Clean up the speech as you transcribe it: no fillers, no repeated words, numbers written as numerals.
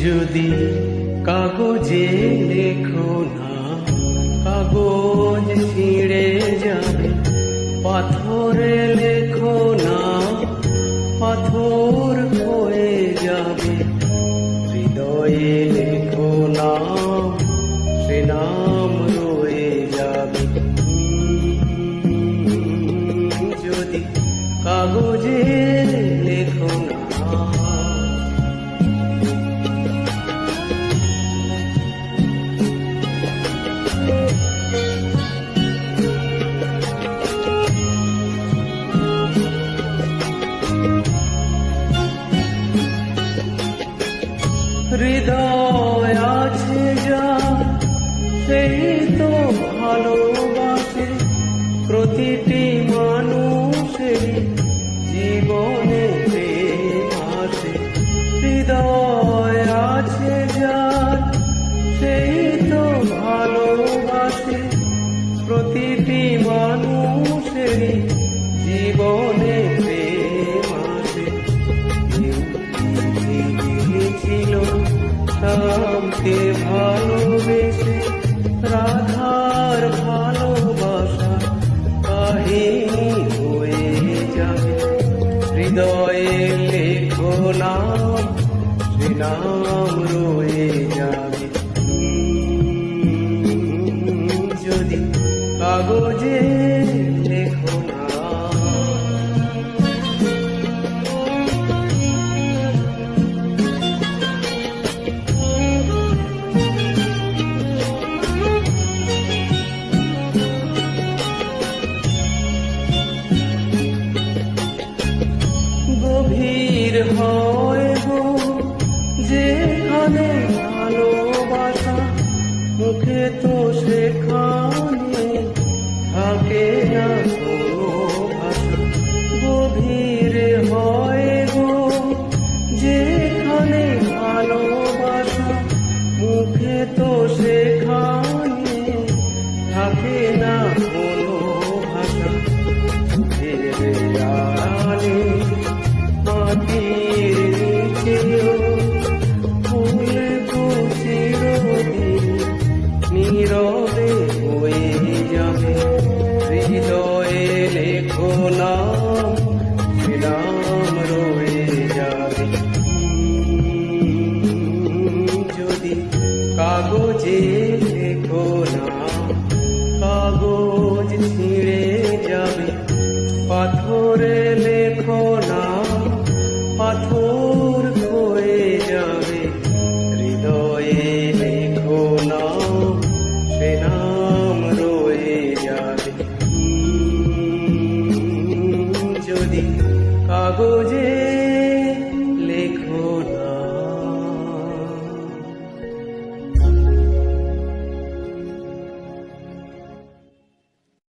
যদি কাগজে লেখো না, কাগজ ছিঁড়ে যাবে। পাথরে লেখো না, পাথর হয়ে যাবে। হৃদয়ে লেখো না, সে নাম রয়ে যাবে। যদি কাগজে লেখো না, হৃদয় আছে যা সেই তো ভালোবাসে। প্রতিটি মানুষের জীবনে প্রেম আসে। হৃদয় আছে যা সেই তো ভালোবাসে। প্রতিটি মানুষের জীবনে প্রেম আসে। ছিল শ্যামকে ভালোবেসে, রাধার ভালোবাসা কাহিনী হয়ে যাবে। হৃদয়ে লেখো নাম, সে নাম রয়ে যাবে। যদি কাগজে লেখো না, গভীর হয় গো যেখানে ভালোবাসা। মুখে তো সেখানে থাকে না কোনো ভাষা। গভীর হয় গো যেখানে ভালোবাসা। মুখে তো সেখানে থাকে না কোনো ভাষা। আড়ালে মাটির নিচেও ফুল চিরদিন নীরবে হয়ে যাবে। হৃদয়ে লেখো নাম, সে নাম রয়ে যাবে। যদি কাগজে লেখো না, কাগজ ছিঁড়ে যাবে। পাথরে লেখো না, পাথর হয়ে যাবে। হৃদয়ে লেখো না, সে নাম রয়ে যাবে। যদি কাগজে